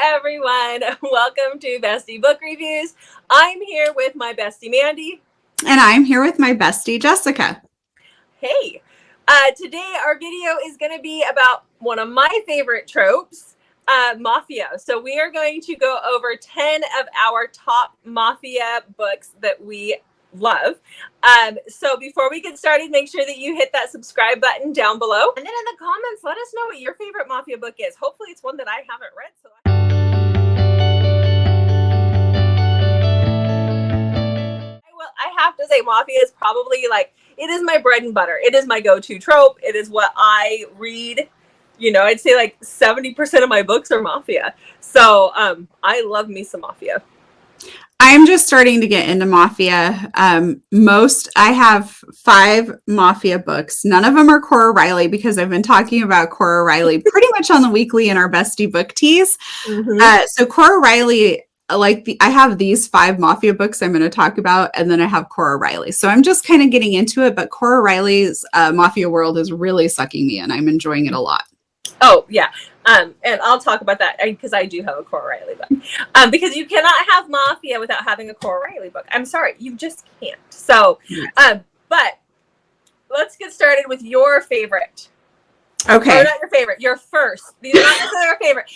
everyone. Welcome to Bestie Book Reviews. I'm here with my bestie Mandy. And I'm here with my bestie Jessica. Hey, today our video is going to be about one of my favorite tropes, Mafia. So we are going to go over 10 of our top Mafia books that we love. So before we get started, make sure that you hit that subscribe button down below. And then in the comments, let us know what your favorite Mafia book is. Hopefully it's one that I haven't read. I have to say Mafia is probably it is my bread and butter. It is my go-to trope. It is what I read. You know, I'd say like 70% of my books are Mafia. So I love me some Mafia. I'm just starting to get into Mafia. I have 5 Mafia books. None of them are Cora Reilly because I've been talking about Cora Reilly pretty much on the weekly in our bestie book teas. Mm-hmm. So Cora Reilly, I have these 5 Mafia books I'm going to talk about, and then I have Cora Reilly. So I'm just kind of getting into it, but Cora Reilly's Mafia world is really sucking me in. I'm enjoying it a lot. Oh, yeah. And I'll talk about that because I do have a Cora Reilly book. Because you cannot have Mafia without having a Cora Reilly book. I'm sorry, you just can't. So, but let's get started with your favorite. Okay. Or not your favorite, your first. These are not necessarily our favorite.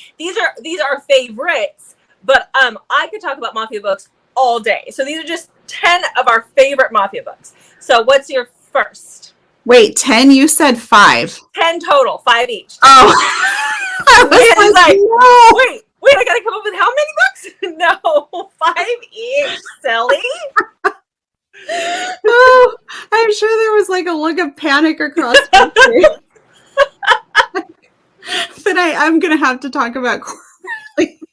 These are favorites. But I could talk about Mafia books all day. So these are just 10 of our favorite Mafia books. So what's your first? Wait, 10? You said 5. 10 total, 5 each. Oh. I was like, no. Wait, I gotta come up with how many books? No, 5 each, silly. Oh, I'm sure there was like a look of panic across my face. But I'm gonna have to talk about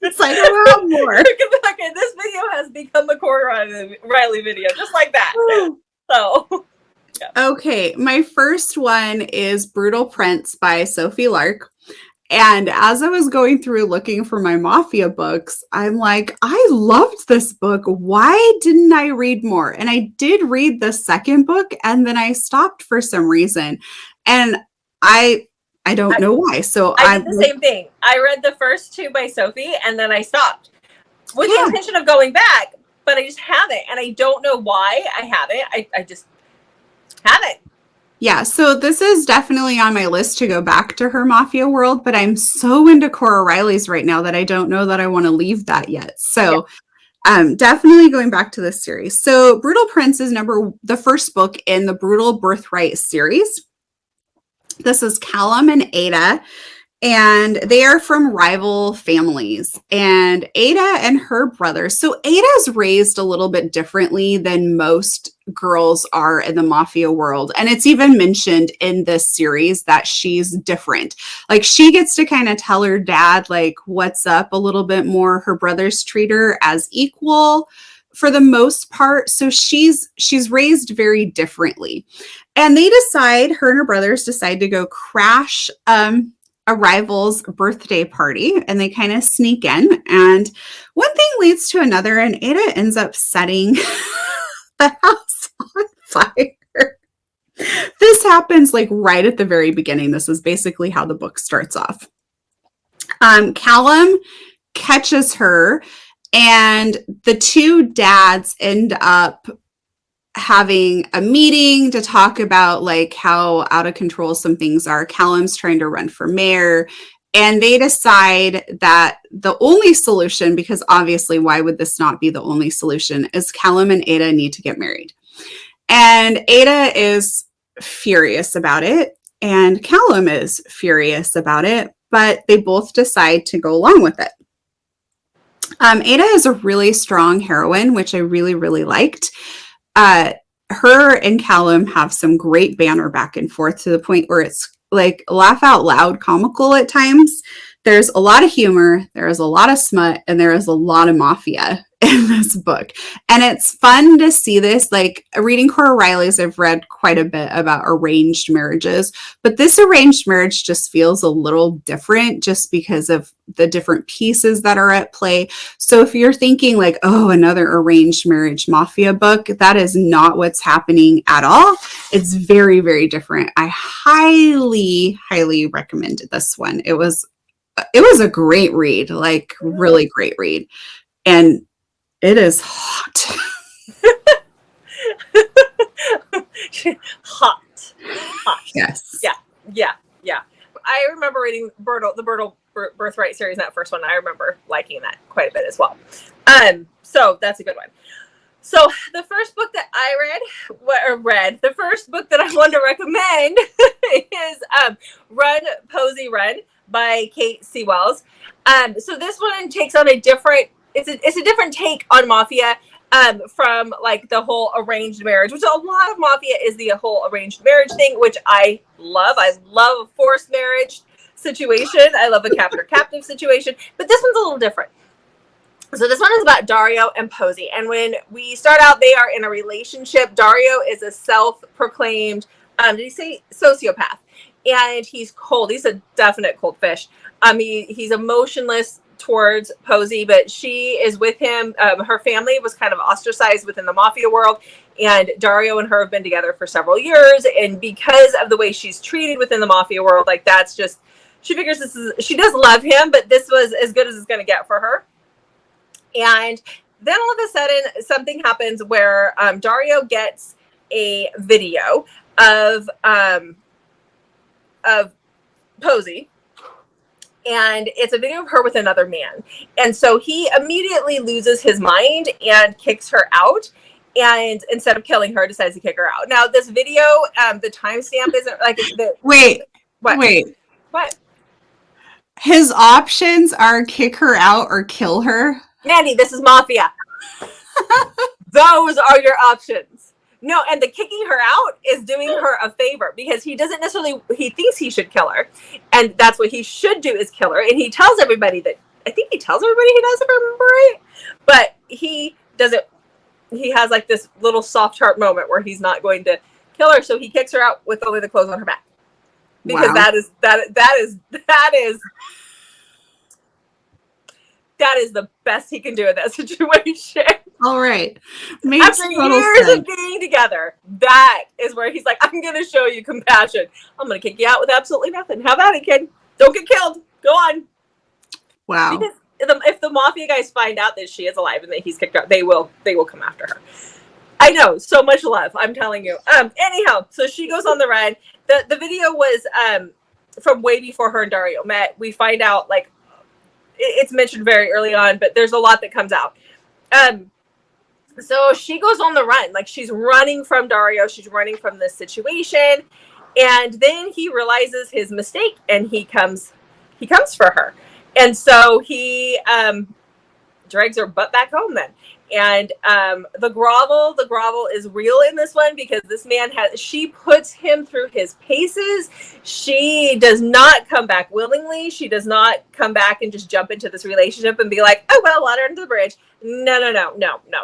it's like, oh, more. Okay, this video has become a Cora Reilly video, just like that. So, yeah. Okay, my first one is Brutal Prince by Sophie Lark. And as I was going through looking for my Mafia books, I'm like, I loved this book. Why didn't I read more? And I did read the second book, and then I stopped for some reason. And I don't know why. So I did the same thing. I read the first 2 by Sophie, and then I stopped with the intention of going back, but I just haven't, and I don't know why I haven't. I just haven't. Yeah, so this is definitely on my list to go back to her Mafia world, but I'm so into Cora Reilly's right now that I don't know that I want to leave that yet. So definitely going back to this series. So Brutal Prince is the first book in the Brutal Birthright series. This is Callum and Ada, and they are from rival families. And Ada and her brother. So Ada's raised a little bit differently than most girls are in the Mafia world. And it's even mentioned in this series that she's different. Like, she gets to kind of tell her dad, like, what's up a little bit more. Her brothers treat her as equal for the most part. So she's raised very differently. And her and her brothers decide to go crash a rival's birthday party, and they kind of sneak in, and one thing leads to another, and Ada ends up setting the house on fire. This happens like right at the very beginning. This is basically how the book starts off. Callum catches her, and the 2 dads end up having a meeting to talk about like how out of control some things are. Callum's trying to run for mayor, and they decide that the only solution, because obviously why would this not be the only solution, is Callum and Ada need to get married. And Ada is furious about it, and Callum is furious about it, but they both decide to go along with it. Ada is a really strong heroine, which I really, really liked. Her and Callum have some great banter back and forth to the point where it's like laugh out loud comical at times. There's a lot of humor, there is a lot of smut, and there is a lot of Mafia in this book. And it's fun to see this. Like, reading Cora Reilly's, I've read quite a bit about arranged marriages, but this arranged marriage just feels a little different just because of the different pieces that are at play. So if you're thinking like, oh, another arranged marriage Mafia book, that is not what's happening at all. It's very, very different. I highly, highly recommended this one. It was it was a great read, like really great read. And it is hot. Hot. Yes. Yeah. I remember reading the Birthright series, that first one. I remember liking that quite a bit as well. So that's a good one. So the first book that I read, the first book that I want to recommend is Run, Posy, Run by Cate Sewells. So this one takes on a different, it's a different take on Mafia from like the whole arranged marriage, which a lot of Mafia is the whole arranged marriage thing, which I love. I love a forced marriage situation. I love a captive situation, but this one's a little different. So this one is about Dario and Posy. And when we start out, they are in a relationship. Dario is a self-proclaimed, did he say sociopath? And he's cold. He's a definite cold fish. He's emotionless towards Posy, but she is with him. Her family was kind of ostracized within the Mafia world. And Dario and her have been together for several years. And because of the way she's treated within the Mafia world, like that's just, she figures she does love him, but this was as good as it's going to get for her. And then all of a sudden, something happens where Dario gets a video of Posy, and it's a video of her with another man. And so he immediately loses his mind and kicks her out. And instead of killing her, decides to kick her out. Now, this video, the timestamp isn't like Wait. What? His options are kick her out or kill her. Mandy, this is Mafia. Those are your options. No, and the kicking her out is doing her a favor because he doesn't necessarily, he thinks he should kill her. And that's what he should do is kill her. And he tells everybody that, I think he tells everybody he does, if I remember right. But he doesn't, he has like this little soft heart moment where he's not going to kill her. So he kicks her out with only the clothes on her back. Because that is the best he can do in that situation. All right. After years of being together, that is where he's like, I'm going to show you compassion. I'm going to kick you out with absolutely nothing. How about it, kid? Don't get killed. Go on. Wow. Because if the Mafia guys find out that she is alive and that he's kicked out, they will come after her. I know. So much love. I'm telling you. Anyhow, so she goes on the run. The video was from way before her and Dario met. We find out, like, it's mentioned very early on, but there's a lot that comes out. So she goes on the run, like she's running from Dario. She's running from this situation. And then he realizes his mistake and he comes for her. And so he drags her butt back home then. And the grovel is real in this one because this man she puts him through his paces. She does not come back willingly. She does not come back and just jump into this relationship and be like, oh, well, water under the bridge. No.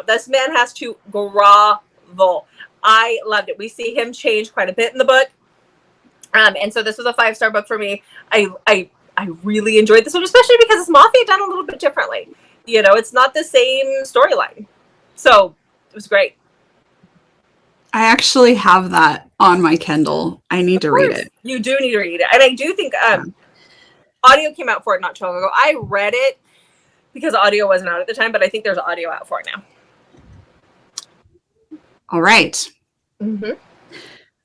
This man has to grovel. I loved it. We see him change quite a bit in the book. And so this was a 5-star book for me. I really enjoyed this one, especially because it's Mafia done a little bit differently. You know, it's not the same storyline. So it was great. I actually have that on my Kindle. I need to read it. You do need to read it. And I do think audio came out for it not too long ago. I read it because audio wasn't out at the time, but I think there's audio out for it now. All right. Mm-hmm.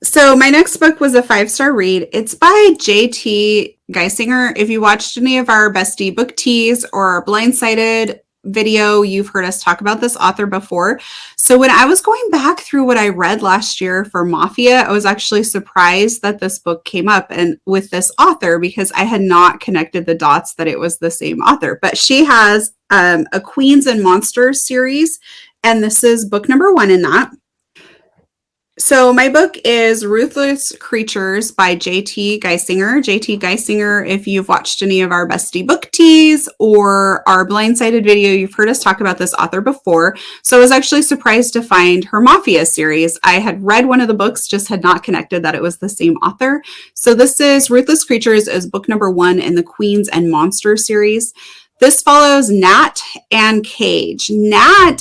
So my next book was a 5-star read. It's by J.T. Geissinger. If you watched any of our Bestie Book Teas or our Blindsided video, you've heard us talk about this author before. So when I was going back through what I read last year for Mafia, I was actually surprised that this book came up and with this author because I had not connected the dots that it was the same author. But she has a Queens and Monsters series, and this is book number 1 in that. So my book is Ruthless Creatures by J.T. Geissinger. J.T. Geissinger, if you've watched any of our Bestie Book Teas or our Blindsided video, you've heard us talk about this author before. So I was actually surprised to find her Mafia series. I had read one of the books, just had not connected that it was the same author. So this is Ruthless Creatures is book number 1 in the Queens and Monsters series. This follows Nat and Cage. Nat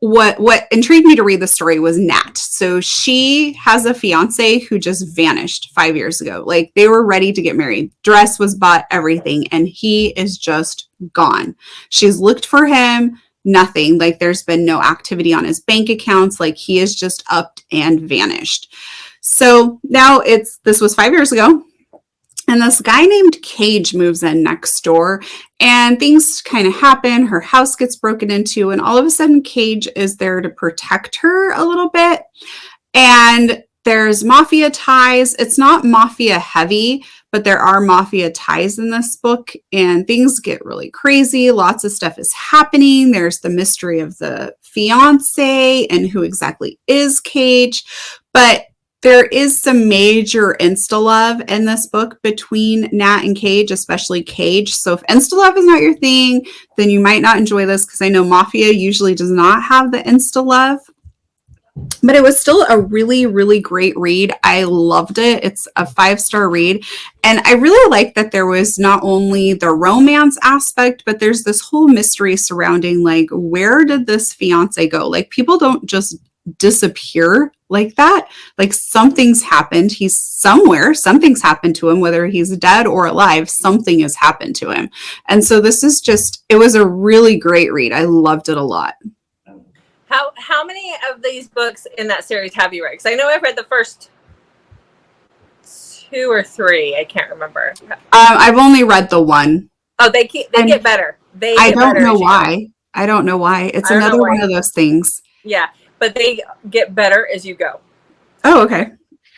what intrigued me to read the story was Nat. So she has a fiance who just vanished 5 years ago. Like, they were ready to get married. Dress was bought, everything, and he is just gone. She's looked for him, nothing. Like, there's been no activity on his bank accounts. Like, he is just up and vanished. So now this was 5 years ago. And this guy named Cage moves in next door, and things kind of happen. Her house gets broken into, and all of a sudden Cage is there to protect her a little bit. And there's mafia ties. It's not mafia heavy, but there are mafia ties in this book, and things get really crazy. Lots of stuff is happening. There's the mystery of the fiance and who exactly is Cage. But there is some major insta-love in this book between Nat and Cage, especially Cage. So if insta-love is not your thing, then you might not enjoy this, because I know Mafia usually does not have the insta-love. But it was still a really, really great read. I loved it. It's a 5-star read. And I really like that there was not only the romance aspect, but there's this whole mystery surrounding, like, where did this fiance go? Like, people don't just disappear like that. Like, something's happened. He's somewhere. Something's happened to him, whether he's dead or alive. Something has happened to him. And so this is just, it was a really great read. I loved it a lot. How many of these books in that series have you read? Because I know I've read the first 2 or 3. I can't remember. I've only read the one. Oh, they get better. I don't know why. I don't know why. It's another one of those things. Yeah, but they get better as you go. Oh, okay.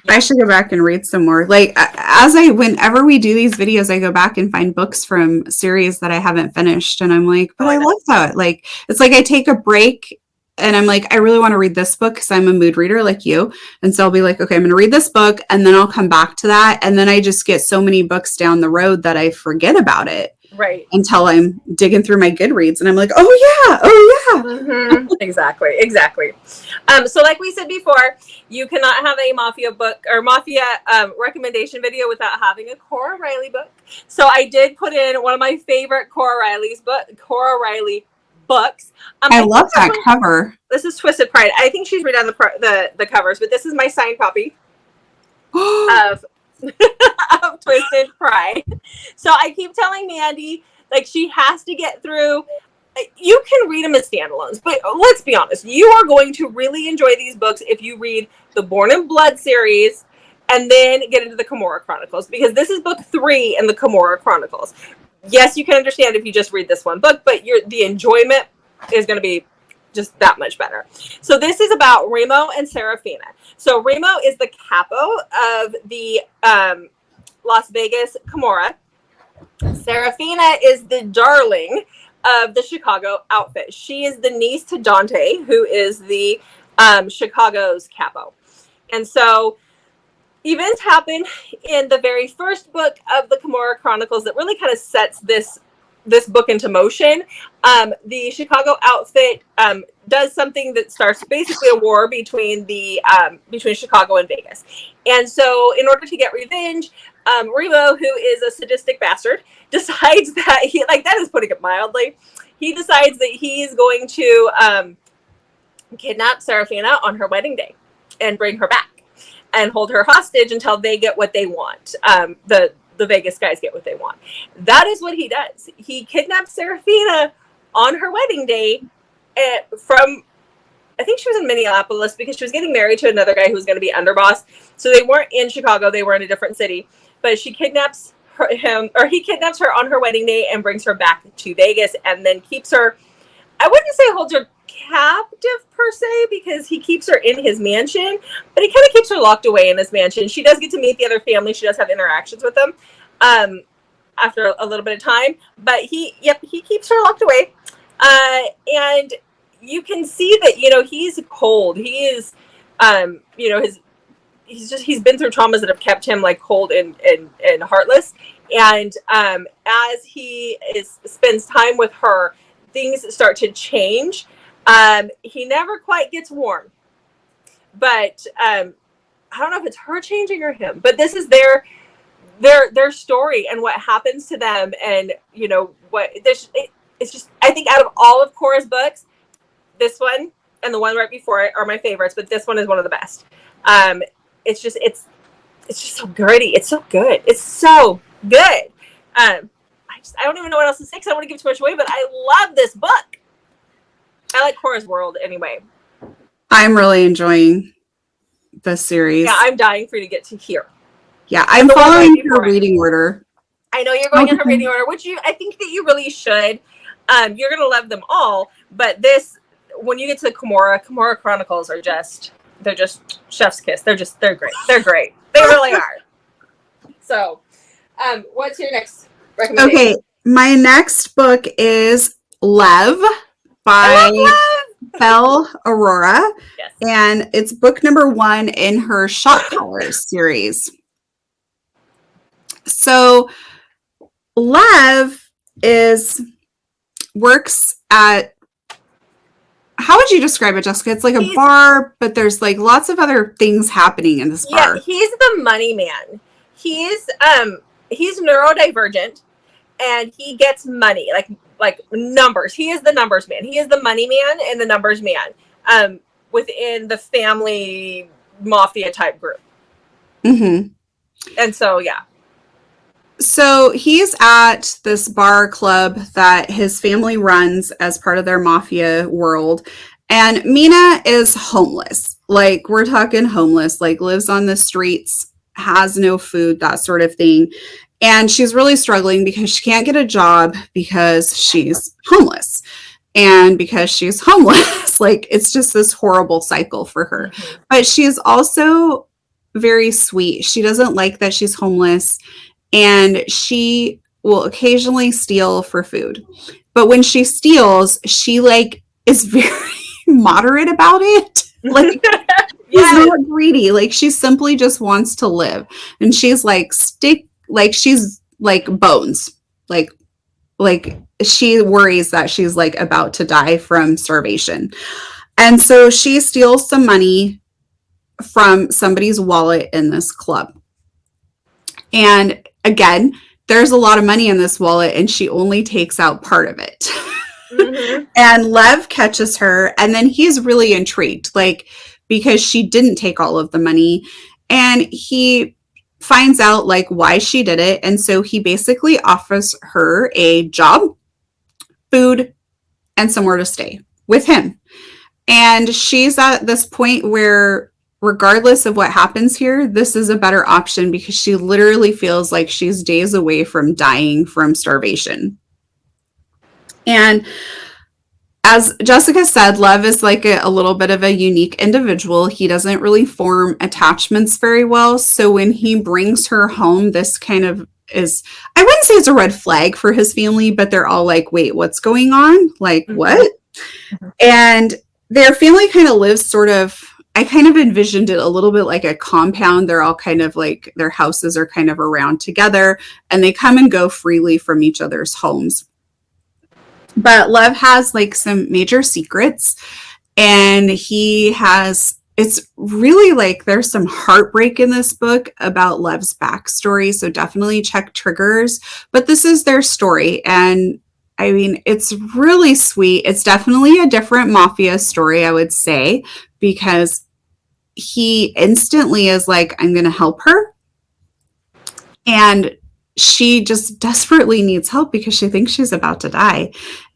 Yeah. I should go back and read some more. Like, whenever we do these videos, I go back and find books from series that I haven't finished, and I'm like, but I love that. Like, it's like I take a break. And I'm like, I really want to read this book because I'm a mood reader like you. And so I'll be like, okay, I'm going to read this book, and then I'll come back to that. And then I just get so many books down the road that I forget about it. Right. Until I'm digging through my Goodreads and I'm like, oh yeah. Mm-hmm. Exactly. So like we said before, you cannot have a Mafia book or Mafia recommendation video without having a Cora Reilly book. So I did put in one of my favorite Cora Reilly books. I love that cover. This is Twisted Pride. I think she's redone the covers, but this is my signed copy of Twisted Pride. So I keep telling Mandy, like, she has to get through. You can read them as standalones, but let's be honest, you are going to really enjoy these books if you read the Born in Blood series and then get into the Cora Chronicles, because this is book 3 in the Cora Chronicles. Yes, you can understand if you just read this one book, but the enjoyment is going to be just that much better. So this is about Remo and Serafina. So Remo is the capo of the Las Vegas Cora. Serafina is the darling of the Chicago outfit. She is the niece to Dante, who is the Chicago's capo. And so events happen in the very first book of the Cora Chronicles that really kind of sets this book into motion. The Chicago outfit does something that starts basically a war between Chicago and Vegas. And so in order to get revenge, Remo, who is a sadistic bastard, decides that that is putting it mildly, he decides that he's going to kidnap Serafina on her wedding day and bring her back and hold her hostage until they get what they want. The Vegas guys get what they want. That is what he does. He kidnaps Serafina on her wedding day from, I think she was in Minneapolis, because she was getting married to another guy who was going to be underboss. So they weren't in Chicago. They were in a different city. But she kidnaps he kidnaps her on her wedding day and brings her back to Vegas, and then keeps her, I wouldn't say holds her captive per se, because he keeps her in his mansion, but he kind of keeps her locked away in his mansion. She does get to meet the other family. She does have interactions with them after a little bit of time, but he keeps her locked away. And you can see that, he's cold. He is, he's been through traumas that have kept him like cold and heartless. And as he spends time with her, things start to change. He never quite gets warm, but I don't know if it's her changing or him, but this is their story and what happens to them. And it's just, I think out of all of Cora's books, this one and the one right before it are my favorites, but this one is one of the best. It's just so gritty. It's so good. It's so good. I don't even know what else to say because I don't want to give too much away, but I love this book. I like Cora's world anyway. I'm really enjoying this series. Yeah, I'm dying for you to get to here. Yeah, I'm following your reading order. I know you're going in her reading order, which I think that you really should. You're gonna love them all, but this, when you get to Cora Chronicles are just, they're just chef's kiss. They're great. They're great. They really are. So, what's your next recommendation? Okay, my next book is Lev by Belle Aurora. Yes. And it's book number 1 in her Shot Callers series. So Lev works at, how would you describe it, Jessica? It's like a bar, but there's like lots of other things happening in this bar. Yeah, he's the money man. He's neurodivergent, and he gets money, like numbers. He is the numbers man. He is the money man and the numbers man within the family mafia type group. Mm-hmm. And so, yeah. So he's at this bar club that his family runs as part of their mafia world. And Mina is homeless. Like, we're talking homeless, like lives on the streets, has no food, that sort of thing. And she's really struggling because she can't get a job because she's homeless. And because she's homeless, like, it's just this horrible cycle for her. Mm-hmm. But she is also very sweet. She doesn't like that she's homeless. And she will occasionally steal for food. But when she steals, she like is very moderate about it. Like, she's not greedy. Like, she simply just wants to live. And she's like she's like bones. Like she worries that she's like about to die from starvation. And so she steals some money from somebody's wallet in this club. And again, there's a lot of money in this wallet, and she only takes out part of it. Mm-hmm. And Lev catches her, and then he's really intrigued, like, because she didn't take all of the money, and he finds out like why she did it. And so he basically offers her a job, food, and somewhere to stay with him. And she's at this point where, regardless of what happens here, this is a better option because she literally feels like she's days away from dying from starvation. And as Jessica said, Lev is like a little bit of a unique individual. He doesn't really form attachments very well. So when he brings her home, this kind of is, I wouldn't say it's a red flag for his family, but they're all like, wait, what's going on? Like, mm-hmm. What? Mm-hmm. And their family kind of lives sort of, I kind of envisioned it a little bit like a compound. They're all kind of like, their houses are kind of around together, and they come and go freely from each other's homes. But Lev has like some major secrets, and it's really like there's some heartbreak in this book about Lev's backstory. So definitely check triggers, but this is their story. And I mean, it's really sweet. It's definitely a different mafia story, I would say, because he instantly is like, I'm going to help her. And she just desperately needs help because she thinks she's about to die.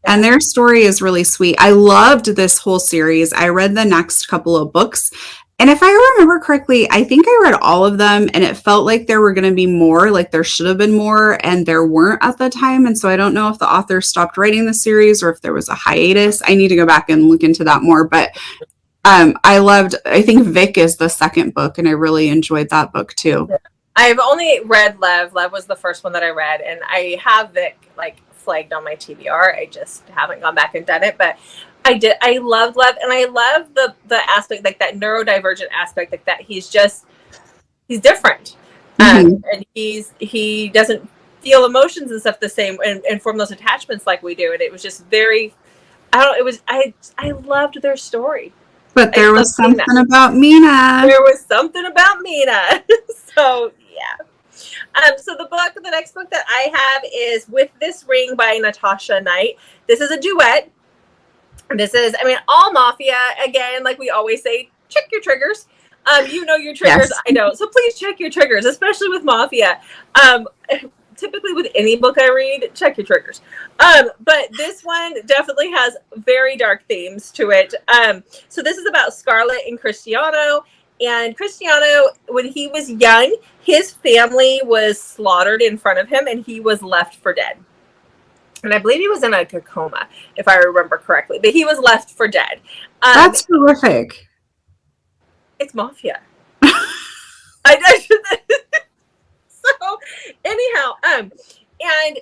And their story is really sweet. I loved this whole series. I read the next couple of books. And if I remember correctly, I think I read all of them, and it felt like there were going to be more, like there should have been more, and there weren't at the time. And so I don't know if the author stopped writing the series or if there was a hiatus. I need to go back and look into that more. But I think Vic is the second book, and I really enjoyed that book too. I've only read Lev. Lev was the first one that I read, and I have Vic like flagged on my TBR. I just haven't gone back and done it, but I loved Lev, and I love the aspect, like that neurodivergent aspect, like that he's different. Mm-hmm. And he doesn't feel emotions and stuff the same and form those attachments like we do. And it was just very, I loved their story. But there was something about Mina. There was something about Mina. So, yeah. So the next book that I have is With This Ring by Natasha Knight. This is a duet. This is, I mean, all Mafia, again, like we always say, check your triggers. You know your triggers, Yes. I don't. So please check your triggers, especially with Mafia. Typically with any book I read, check your triggers. But this one definitely has very dark themes to it. So this is about Scarlett and Cristiano. And Cristiano, when he was young, his family was slaughtered in front of him and he was left for dead. And I believe he was in a coma, if I remember correctly. But he was left for dead. That's horrific. It's Mafia. I So anyhow, and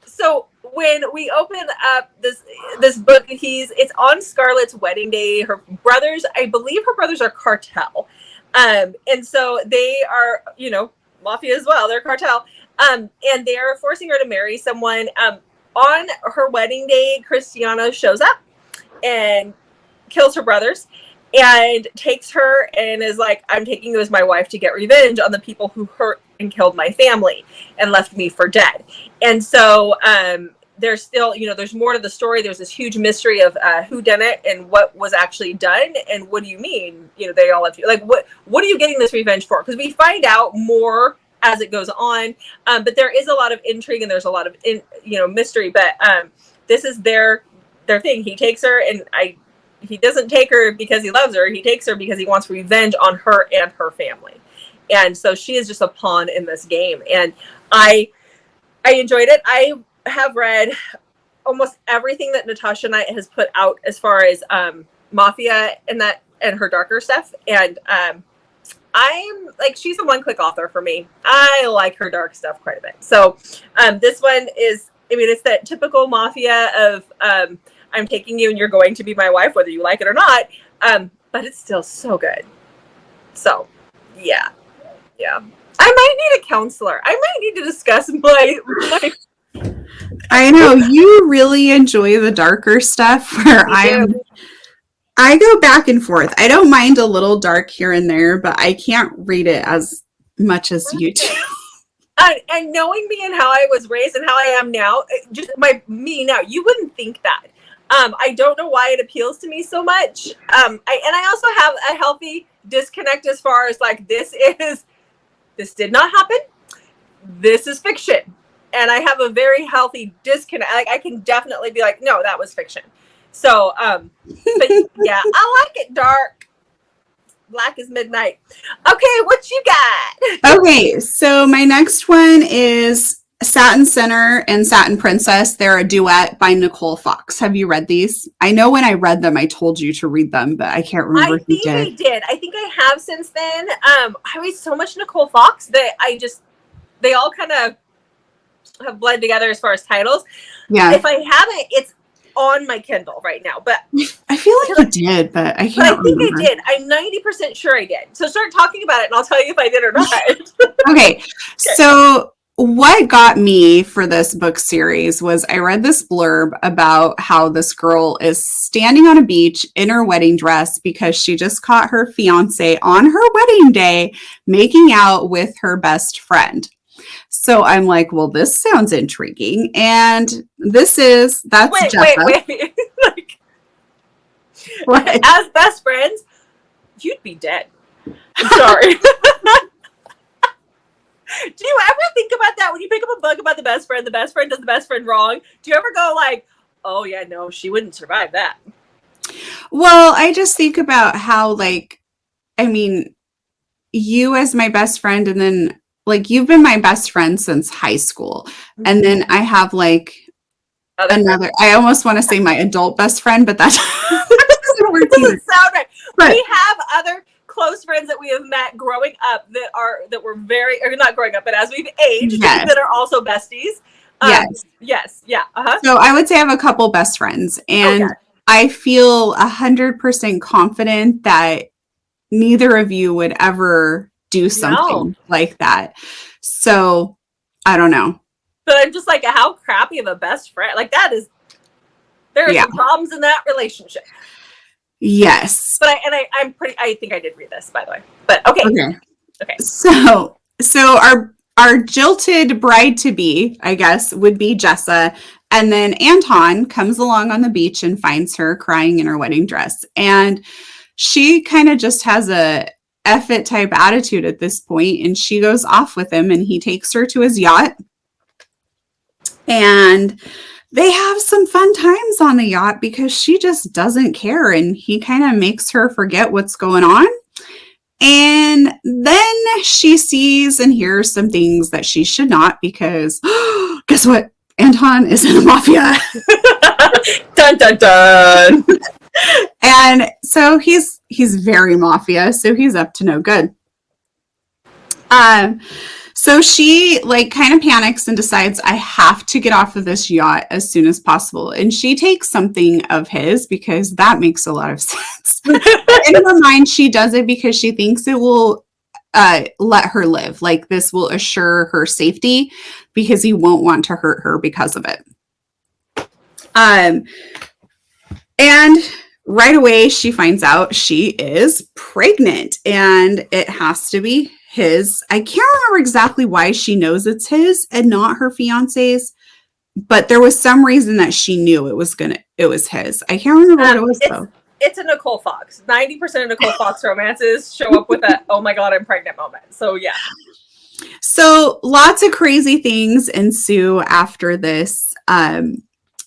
so when we open up this book, it's on Scarlett's wedding day. Her brothers, I believe her brothers are cartel. And so they are, you know, Mafia as well. They're cartel. And they are forcing her to marry someone. On her wedding day, Cristiano shows up and kills her brothers and takes her and is like, I'm taking you as my wife to get revenge on the people who hurt and killed my family and left me for dead. And so there's still, you know, there's more to the story. There's this huge mystery of who done it and what was actually done and what do you mean, you know, they all left you. Like, what are you getting this revenge for? Because we find out more as it goes on, but there is a lot of intrigue and there's a lot of mystery. But this is their thing. He takes her, and he doesn't take her because he loves her. He takes her because he wants revenge on her and her family. And so she is just a pawn in this game. And I enjoyed it. I have read almost everything that Natasha Knight has put out as far as Mafia and her darker stuff. And I'm like, she's a one-click author for me. I like her dark stuff quite a bit. So this one is, I mean, it's that typical Mafia of I'm taking you and you're going to be my wife, whether you like it or not. But it's still so good. So, yeah. I might need a counselor. I might need to discuss my I know you really enjoy the darker stuff where I go back and forth. I don't mind a little dark here and there, but I can't read it as much as you do. And knowing me and how I was raised and how I am now, just me now, you wouldn't think that. I don't know why it appeals to me so much. I also have a healthy disconnect as far as like, this did not happen. This is fiction. And I have a very healthy disconnect. Like, I can definitely be like, no, that was fiction. So, but yeah, I like it dark. Black is midnight. Okay, what you got? Okay, so my next one is Satin Center and Satin Princess. They're a duet by Nicole Fox. Have you read these? I know when I read them, I told you to read them, but I can't remember if you did. I did. I think I have since then. I read so much Nicole Fox that they all kind of have bled together as far as titles. Yeah. If I haven't, it's on my Kindle right now, but I feel like you did, but I can't remember. I did. I'm 90% sure I did. So start talking about it and I'll tell you if I did or not. Okay. So what got me for this book series was I read this blurb about how this girl is standing on a beach in her wedding dress because she just caught her fiance on her wedding day making out with her best friend. So I'm like, well, this sounds intriguing. And that's Jessa. Wait. Like, what? As best friends, you'd be dead. I'm sorry. Do you ever think about that when you pick up a book about the best friend does the best friend wrong? Do you ever go like, oh yeah, no, she wouldn't survive that? Well, I just think about how, like, I mean, you as my best friend, and then like you've been my best friend since high school. And then I have like I almost want to say my adult best friend, but that doesn't sound right. But we have other close friends that we have met growing up that were very, or not growing up, but as we've aged, that are also besties. Yes. Yeah. So I would say I have a couple best friends, and I feel 100% confident that neither of you would ever do something like that. So I don't know. But I'm just like, how crappy of a best friend. Like, there are some problems in that relationship. Yes. But I think I did read this, by the way. But okay. So our jilted bride to be, I guess, would be Jessa. And then Anton comes along on the beach and finds her crying in her wedding dress. And she kind of just has a F it type attitude at this point, and she goes off with him, and he takes her to his yacht. And they have some fun times on the yacht because she just doesn't care, and he kind of makes her forget what's going on. And then she sees and hears some things that she should not, because guess what? Anton is in the mafia. Dun dun dun. And so he's very mafia, so he's up to no good. So she like kind of panics and decides, I have to get off of this yacht as soon as possible. And she takes something of his because that makes a lot of sense. In her mind, she does it because she thinks it will let her live. Like this will assure her safety because he won't want to hurt her because of it. And right away, she finds out she is pregnant, and it has to be his. I can't remember exactly why she knows it's his and not her fiance's, but there was some reason that she knew it was his. I can't remember what it was though. It's a Nicole Fox. 90% of Nicole Fox romances show up with a "oh my god, I'm pregnant" moment. So yeah. So lots of crazy things ensue after this.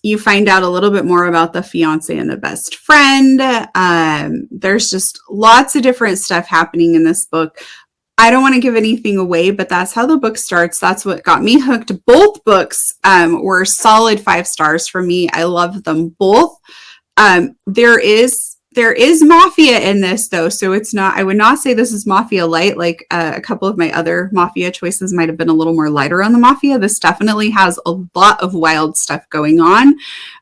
You find out a little bit more about the fiance and the best friend. There's just lots of different stuff happening in this book. I don't want to give anything away, but that's how the book starts. That's what got me hooked. Both books were solid 5 stars for me. I love them both. There is Mafia in this though, so it's not, I would not say this is Mafia light. Like a couple of my other Mafia choices might have been a little more lighter on the Mafia. This definitely has a lot of wild stuff going on.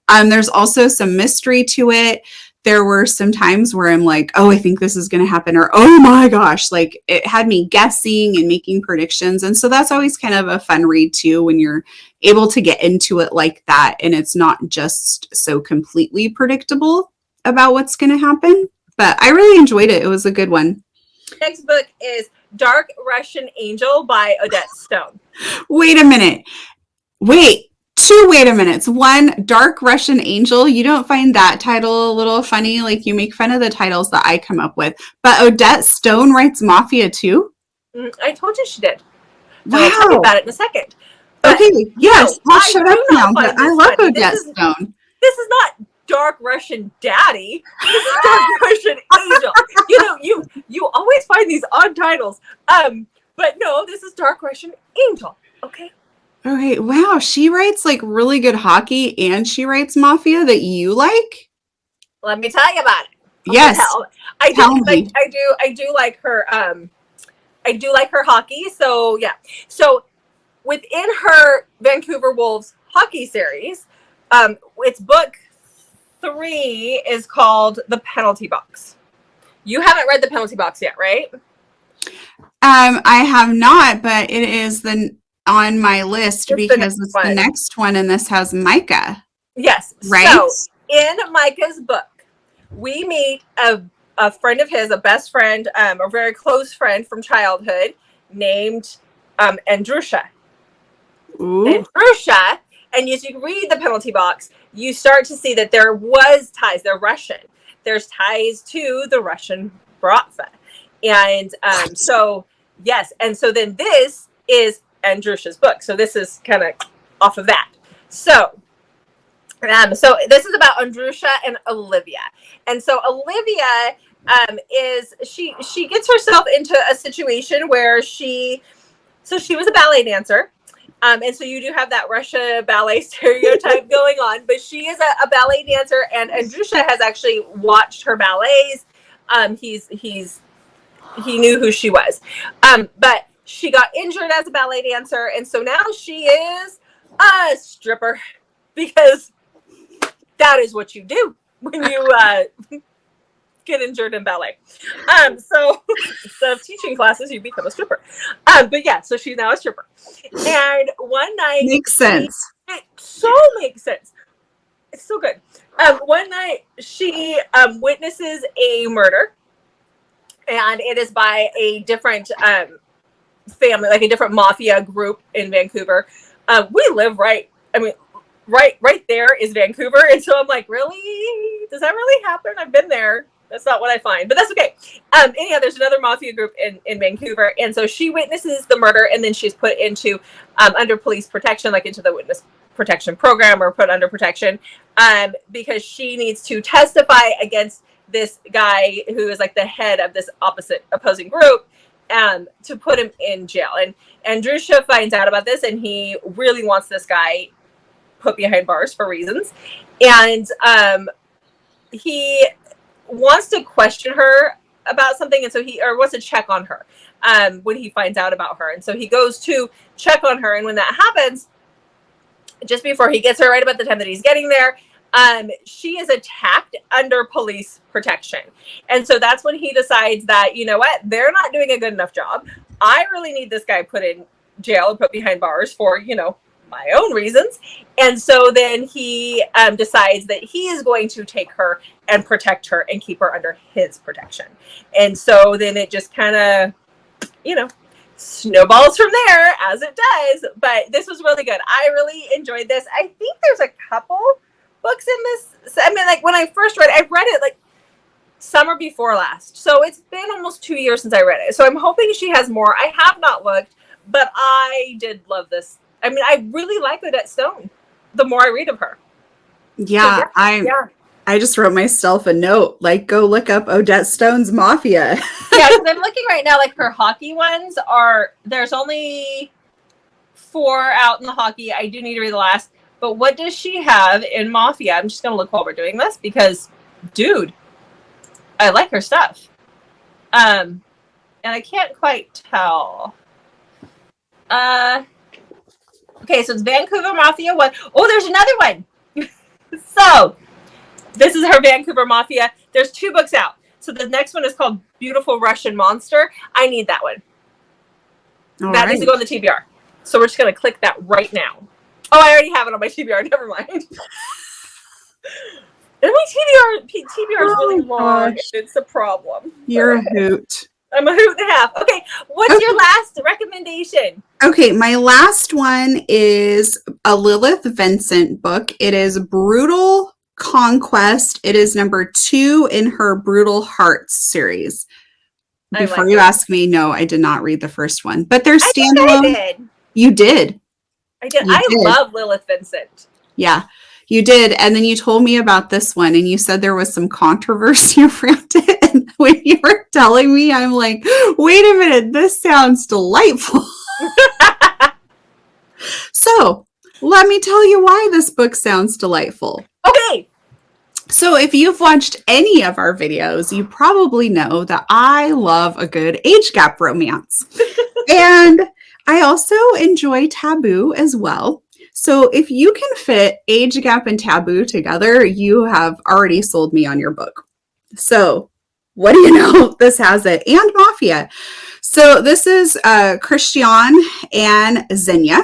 There's also some mystery to it. There were some times where I'm like, oh, I think this is going to happen, or oh my gosh, like it had me guessing and making predictions. And so that's always kind of a fun read too, when you're able to get into it like that and it's not just so completely predictable about what's going to happen. But I really enjoyed it. It was a good one. Next book is Dark Russian Angel by Odette Stone. Wait a minute. Wait a minute. One, Dark Russian Angel. You don't find that title a little funny? Like you make fun of the titles that I come up with. But Odette Stone writes Mafia too? I told you she did. Wow. I'll tell you about it in a second. But okay, yes, no, I'll shut up now. But I love Odette Stone. This is not Dark Russian Daddy. This is Dark Russian Angel. You always find these odd titles. But no, this is Dark Russian Angel. Okay. Okay, wow, she writes like really good hockey and she writes Mafia that you like? Let me tell you about it. Yes. I do like her I do like her hockey. So yeah. So within her Vancouver Wolves hockey series, it's book 3 is called The Penalty Box. You haven't read The Penalty Box yet, right? I have not, but it is on my list because it's the next one, and this has Micah. Yes. Right? So in Micah's book, we meet a friend of his, a best friend, a very close friend from childhood named Andrusha. Ooh. Andrusha, and as you read The Penalty Box, you start to see that there was ties. They're Russian. There's ties to the Russian Bratva. And so, yes. And so then this is Andrusha's book. So this is kind of off of that. So this is about Andrusha and Olivia. And so Olivia she gets herself into a situation where she was a ballet dancer. And so you do have that Russia ballet stereotype going on, but she is a ballet dancer, and Andrusha has actually watched her ballets. He knew who she was. But she got injured as a ballet dancer, and so now she is a stripper, because that is what you do when you get injured in ballet. So instead of teaching classes, you become a stripper. But yeah, so she's now a stripper. And one night makes sense. It so makes sense. It's so good. One night she witnesses a murder, and it is by a different family, like a different mafia group in Vancouver. We live right, right there is Vancouver. And so I'm like, really? Does that really happen? I've been there. That's not what I find, but that's okay. Anyhow, there's another mafia group in Vancouver. And so she witnesses the murder, and then she's put into under police protection, like into the witness protection program, or put under protection, because she needs to testify against this guy who is like the head of this opposing group, to put him in jail. And Drusha finds out about this, and he really wants this guy put behind bars for reasons. And he wants to question her about something, and so he wants to check on her when he finds out about her. And so he goes to check on her, and when that happens, just before he gets her, right about the time that he's getting there, she is attacked under police protection. And so that's when he decides that, you know what, they're not doing a good enough job. I really need this guy put in jail and put behind bars for, you know, my own reasons. And so then he decides that he is going to take her and protect her and keep her under his protection. And so then it just kind of, you know, snowballs from there, as it does. But this was really good. I really enjoyed this. I think there's a couple books in this. I mean, like when I first read it, I read it like summer before last. So it's been almost 2 years since I read it. So I'm hoping she has more. I have not looked, but I did love this. I mean, I really like Odette Stone the more I read of her. Yeah, so, I just wrote myself a note, like, go look up Odette Stone's Mafia. Yeah, because I'm looking right now, like her hockey ones there's only 4 out in the hockey. I do need to read the last. But what does she have in Mafia? I'm just going to look while we're doing this because, dude, I like her stuff. And I can't quite tell. Okay, so it's Vancouver Mafia 1. Oh, there's another one. So, this is her Vancouver Mafia. There's 2 books out. So the next one is called Beautiful Russian Monster. I need that one. That needs to go on the TBR. So we're just going to click that right now. Oh, I already have it on my TBR. Never mind. And my TBR is really long. It's a problem. You're a hoot. I'm a hoot and a half. Okay, what's your last recommendation? Okay, my last one is a Lilith Vincent book. It is Brutal Conquest. It is number 2 in her Brutal Hearts series. Before you ask me, no, I did not read the first one. But they're standalone. I did. You did. I did. I love Lilith Vincent. Yeah, you did. And then you told me about this one, and you said there was some controversy around it. And when you were telling me, I'm like, wait a minute, this sounds delightful. So let me tell you why this book sounds delightful. Okay. So if you've watched any of our videos, you probably know that I love a good age gap romance. And I also enjoy taboo as well. So if you can fit age gap and taboo together, you have already sold me on your book. So what do you know? This has it. And Mafia. So this is Christian and Xenia.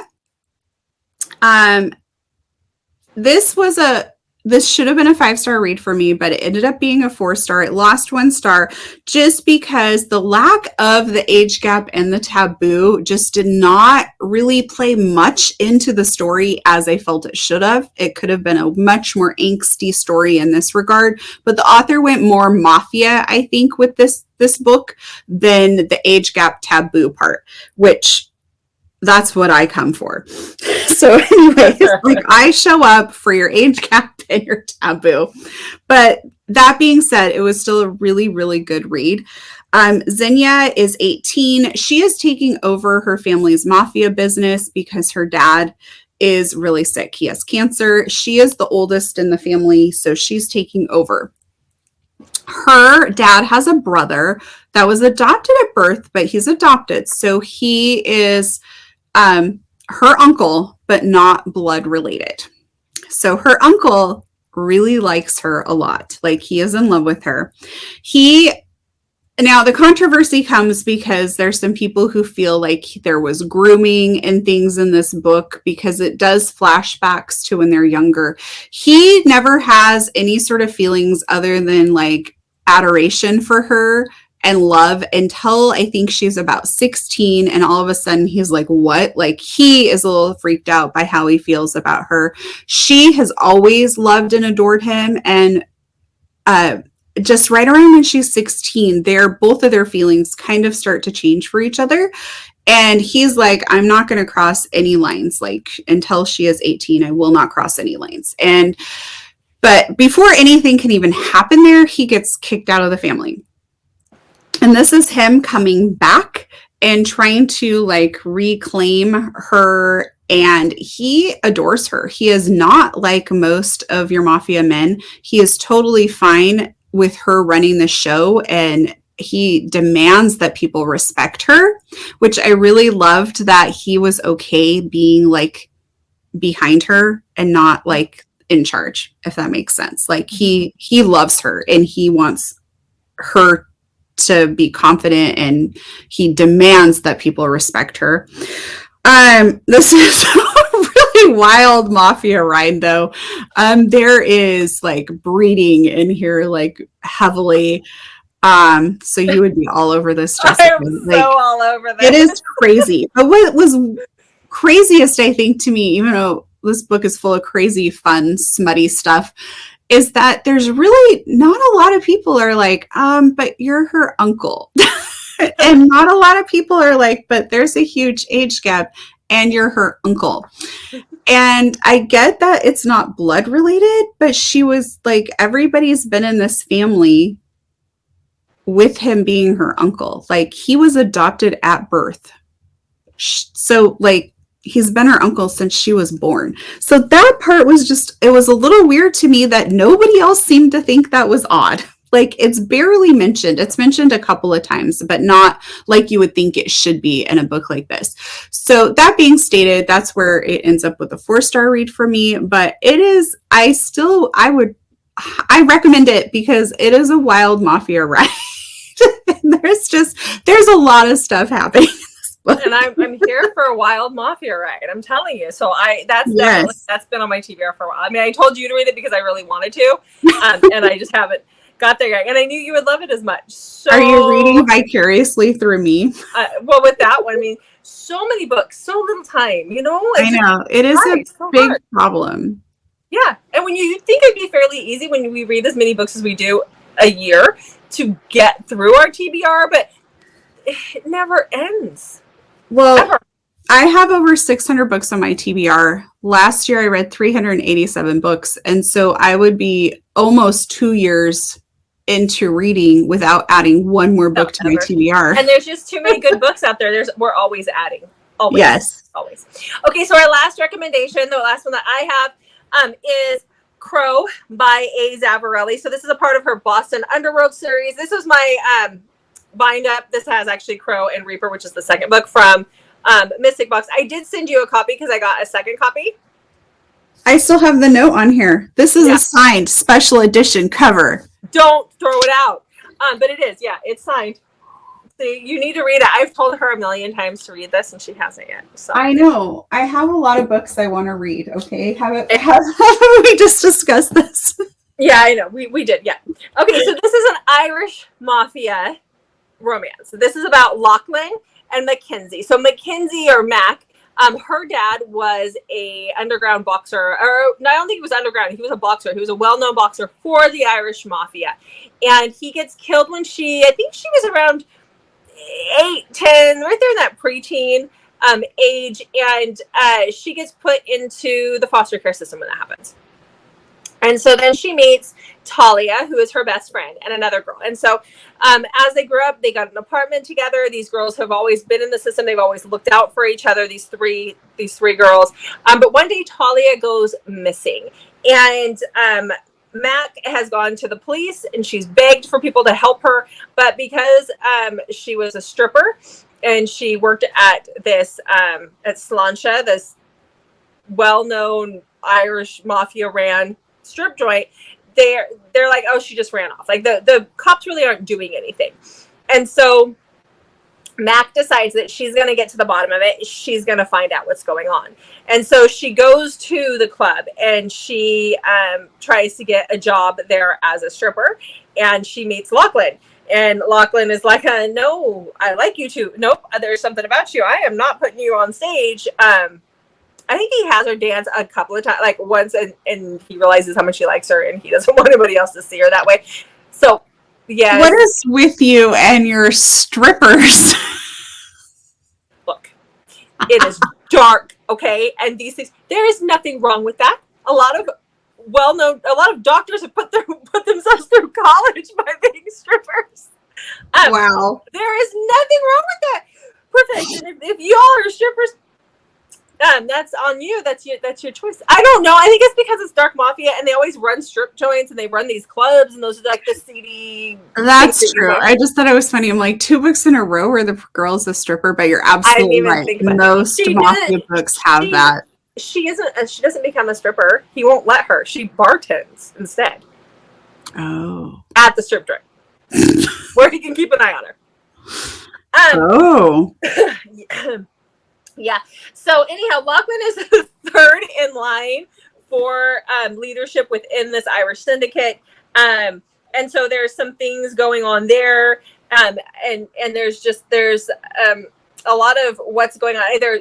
This should have been a 5-star read for me, but it ended up being a 4-star. It lost 1 star just because the lack of the age gap and the taboo just did not really play much into the story as I felt it should have. It could have been a much more angsty story in this regard, but the author went more Mafia, I think, with this book than the age gap taboo part, which that's what I come for. So anyways, like I show up for your age gap and your taboo. But that being said, it was still a really, really good read. Xenia is 18. She is taking over her family's Mafia business because her dad is really sick. He has cancer. She is the oldest in the family, so she's taking over. Her dad has a brother that was adopted at birth, but he's adopted. So he is her uncle, but not blood related. So her uncle really likes her a lot. Like he is in love with her. Now the controversy comes because there's some people who feel like there was grooming and things in this book because it does flashbacks to when they're younger. He never has any sort of feelings other than like adoration for her and love until I think she's about 16. And all of a sudden he's like, what? Like, he is a little freaked out by how he feels about her. She has always loved and adored him. And just right around when she's 16, both of their feelings kind of start to change for each other. And he's like, I'm not going to cross any lines. Like, until she is 18, I will not cross any lines. But before anything can even happen there, he gets kicked out of the family. And this is him coming back and trying to like reclaim her. And he adores her. He is not like most of your mafia men. He is totally fine with her running the show, and he demands that people respect her, which I really loved, that he was okay being like behind her and not like in charge, if that makes sense. Like he loves her and he wants her to be confident, and he demands that people respect her. This is a really wild mafia ride, though. There is like breeding in here, like heavily. So you would be all over this, Jessica. I'm so all over this. It is crazy. But what was craziest, I think, to me, even though this book is full of crazy, fun, smutty stuff, is that there's really not a lot of people are like, but you're her uncle. And not a lot of people are like, but there's a huge age gap and you're her uncle. And I get that it's not blood related, but she was like, everybody's been in this family with him being her uncle. Like, he was adopted at birth. So like, he's been her uncle since she was born. So that part was just, it was a little weird to me that nobody else seemed to think that was odd. Like, it's barely mentioned. It's mentioned a couple of times, but not like you would think it should be in a book like this. So that being stated, that's where it ends up with a 4-star read for me. But it is, I recommend it because it is a wild mafia ride. There's a lot of stuff happening. And I'm here for a wild mafia ride. I'm telling you. So that's been on my TBR for a while. I mean, I told you to read it because I really wanted to, and I just haven't got there yet. And I knew you would love it as much. So, are you reading vicariously through me? Well, with that one, I mean, so many books, so little time. You know, I know it is a big problem. Yeah, and when you think it'd be fairly easy when we read as many books as we do a year to get through our TBR, but it never ends. Well, ever. I have over 600 books on my TBR. Last year, I read 387 books. And so I would be almost 2 years into reading without adding one more book to my TBR. And there's just too many good books out there. We're always adding. Always. Yes. Always. Okay, so our last recommendation, the last one that I have, is Crow by A. Zavarelli. So this is a part of her Boston Underworld series. This was my bind up. This has actually Crow and Reaper, which is the second book from Mystic Box. I did send you a copy because I got a second copy. I still have the note on here. This is a signed special edition cover. Don't throw it out. But it is. Yeah, it's signed. See, you need to read it. I've told her a million times to read this and she hasn't yet. So. I know. I have a lot of books I want to read. Okay. Haven't we just discussed this? Yeah, I know. We did. Yeah. Okay. So this is an Irish mafia romance. This is about Lachlan and Mackenzie. So Mackenzie, or Mac, her dad was a underground boxer, or no, I don't think he was underground. He was a boxer. He was a well-known boxer for the Irish mafia. And he gets killed when I think she was around 8, 10, right there in that preteen age. And she gets put into the foster care system when that happens. And so then she meets Talia, who is her best friend, and another girl. And so as they grew up, they got an apartment together. These girls have always been in the system. They've always looked out for each other, these three girls. But one day Talia goes missing. And Mac has gone to the police and she's begged for people to help her. But because she was a stripper and she worked at this, at Sláinte, this well-known Irish mafia ran strip joint, they're like, oh, she just ran off. Like the cops really aren't doing anything. And so Mac decides that she's going to get to the bottom of it. She's going to find out what's going on. And so she goes to the club and she tries to get a job there as a stripper. And she meets Lachlan. And Lachlan is like, no, I like you too. Nope, there's something about you. I am not putting you on stage. I think he has her dance a couple of times, like once, and he realizes how much she likes her and he doesn't want anybody else to see her that way. So, yeah. What is with you and your strippers? Look, it is dark, okay? And these things, there is nothing wrong with that. A lot of doctors have put themselves through college by being strippers. Wow. There is nothing wrong with that profession. If y'all are strippers, that's on you. That's your choice. I don't know. I think it's because it's dark mafia and they always run strip joints and they run these clubs and those are like the seedy. That's true. I just thought it was funny. I'm like, 2 books in a row where the girl's a stripper, but you're absolutely right. Most mafia books have that. She doesn't become a stripper. He won't let her. She bartends instead. Oh. At the strip joint. Where he can keep an eye on her. Yeah. So anyhow, Lachlan is third in line for leadership within this Irish syndicate. And so there's some things going on there. And there's a lot of what's going on. Either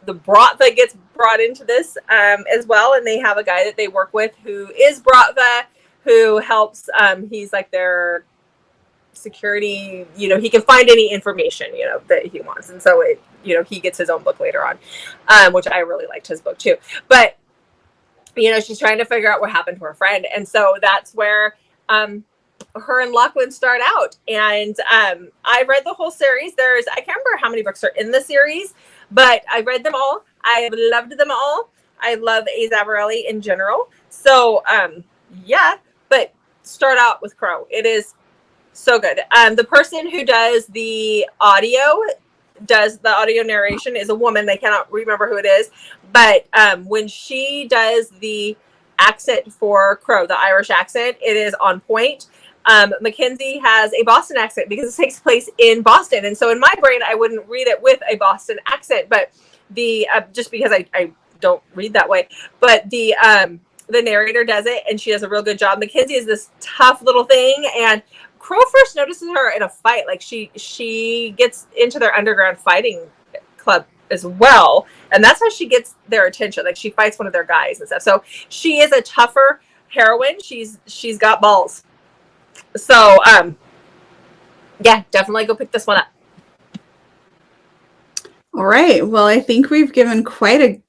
the Bratva gets brought into this as well, and they have a guy that they work with who is Bratva, who helps. He's like their security. He can find any information that he wants, and so he gets his own book later on, which I really liked his book too. But she's trying to figure out what happened to her friend, and so that's where her and Lachlan start out. And I read the whole series. I can't remember how many books are in the series, but I read them all. I loved them all. I love A. Zavarelli in general. So but start out with Crow. It is so good. The person who does the audio narration is a woman. I cannot remember who it is, but when she does the accent for Crow, the Irish accent, it is on point. Mackenzie has a Boston accent because it takes place in Boston. And so in my brain, I wouldn't read it with a Boston accent, but just because I don't read that way, but the narrator does it and she does a real good job. Mackenzie is this tough little thing, and Crow first notices her in a fight. Like she gets into their underground fighting club as well. And that's how she gets their attention. Like she fights one of their guys and stuff. So she is a tougher heroine. She's got balls. So, definitely go pick this one up. All right. Well, I think we've given quite a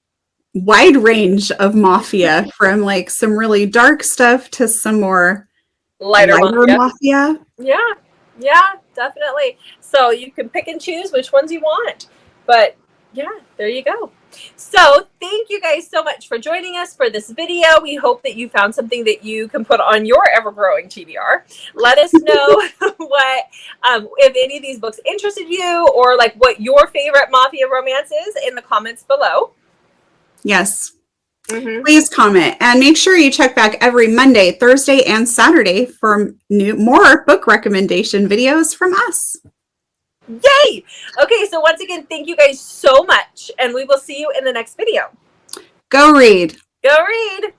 wide range of mafia, from like some really dark stuff to some more lighter mafia. Yeah, definitely. So you can pick and choose which ones you want. But there you go. So thank you guys so much for joining us for this video. We hope that you found something that you can put on your ever-growing TBR. Let us know what if any of these books interested you, or like what your favorite mafia romance is in the comments below. Yes. Mm-hmm. Please comment, and make sure you check back every Monday, Thursday, and Saturday for more book recommendation videos from us. Yay! Okay, so once again, thank you guys so much, and we will see you in the next video. Go read. Go read.